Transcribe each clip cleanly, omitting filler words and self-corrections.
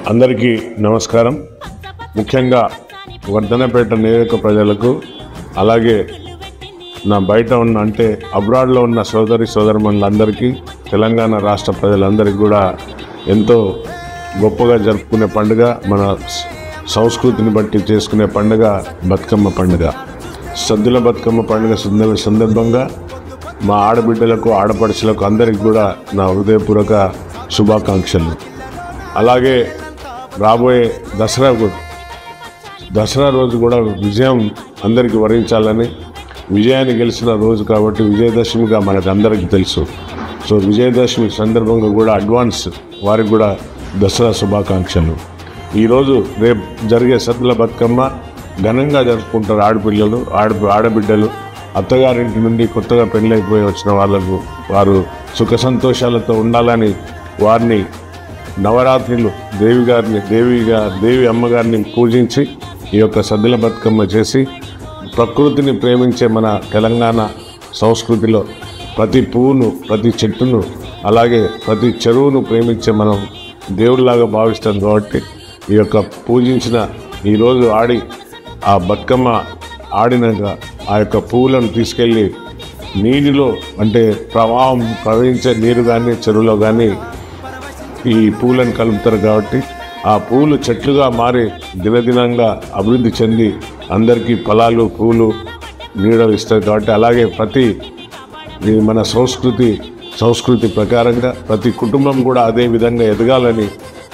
అందరికీ నమస్కారం. ముఖ్యంగా వర్ధనపేట నియోజక ప్రజలకు, అలాగే నా బయట ఉన్న అంటే అబ్రాడ్లో ఉన్న సోదరమణులందరికీ, తెలంగాణ రాష్ట్ర ప్రజలందరికీ కూడా ఎంతో గొప్పగా జరుపుకునే పండుగ, మన సంస్కృతిని బట్టి చేసుకునే పండుగ బతుకమ్మ పండుగ. సద్దుల బతుకమ్మ పండుగ సందర్భంగా మా ఆడబిడ్డలకు, ఆడపడుచులకు అందరికీ కూడా నా హృదయపూర్వక శుభాకాంక్షలు. అలాగే రాబోయే దసరా రోజు కూడా విజయం అందరికీ వరించాలని, విజయాన్ని గెలిచిన రోజు కాబట్టి విజయదశమిగా మనకు అందరికీ తెలుసు. సో విజయదశమి సందర్భంగా కూడా అడ్వాన్స్ వారికి కూడా దసరా శుభాకాంక్షలు. ఈరోజు రేపు జరిగే సద్దుల బతుకమ్మ ఘనంగా జరుపుకుంటారు ఆడపిల్లలు, ఆడబిడ్డలు. అత్తగారింటి నుండి కొత్తగా పెళ్ళైపోయి వచ్చిన వాళ్ళకు వారు సుఖ సంతోషాలతో ఉండాలని వారిని నవరాత్రులు దేవి అమ్మగారిని పూజించి ఈ యొక్క సద్దుల బతుకమ్మ చేసి, ప్రకృతిని ప్రేమించే మన తెలంగాణ సంస్కృతిలో ప్రతి పువ్వును, ప్రతి చెట్టును, అలాగే ప్రతి చెరువును ప్రేమించే మనం దేవుడిలాగా భావిస్తాం. కాబట్టి ఈ యొక్క పూజించిన ఈరోజు ఆడి ఆ బతుకమ్మ ఆడినాక ఆ యొక్క పువ్వులను తీసుకెళ్ళి నీటిలో, అంటే ప్రవహించే నీరు కానీ చెరువులో కానీ ఈ పూలను కలుపుతారు. కాబట్టి ఆ పూలు చెట్లుగా మారి దినదినంగా అభివృద్ధి చెంది అందరికీ ఫలాలు, పూలు, నీడలు ఇస్తారు. కాబట్టి అలాగే మన సంస్కృతి ప్రకారంగా ప్రతి కుటుంబం కూడా అదే విధంగా ఎదగాలని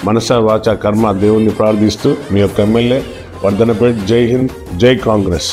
మనస వాచ కర్మ దేవుణ్ణి ప్రార్థిస్తూ మీ యొక్క ఎమ్మెల్యే వర్ధనపేట్. జై హింద్, జై కాంగ్రెస్.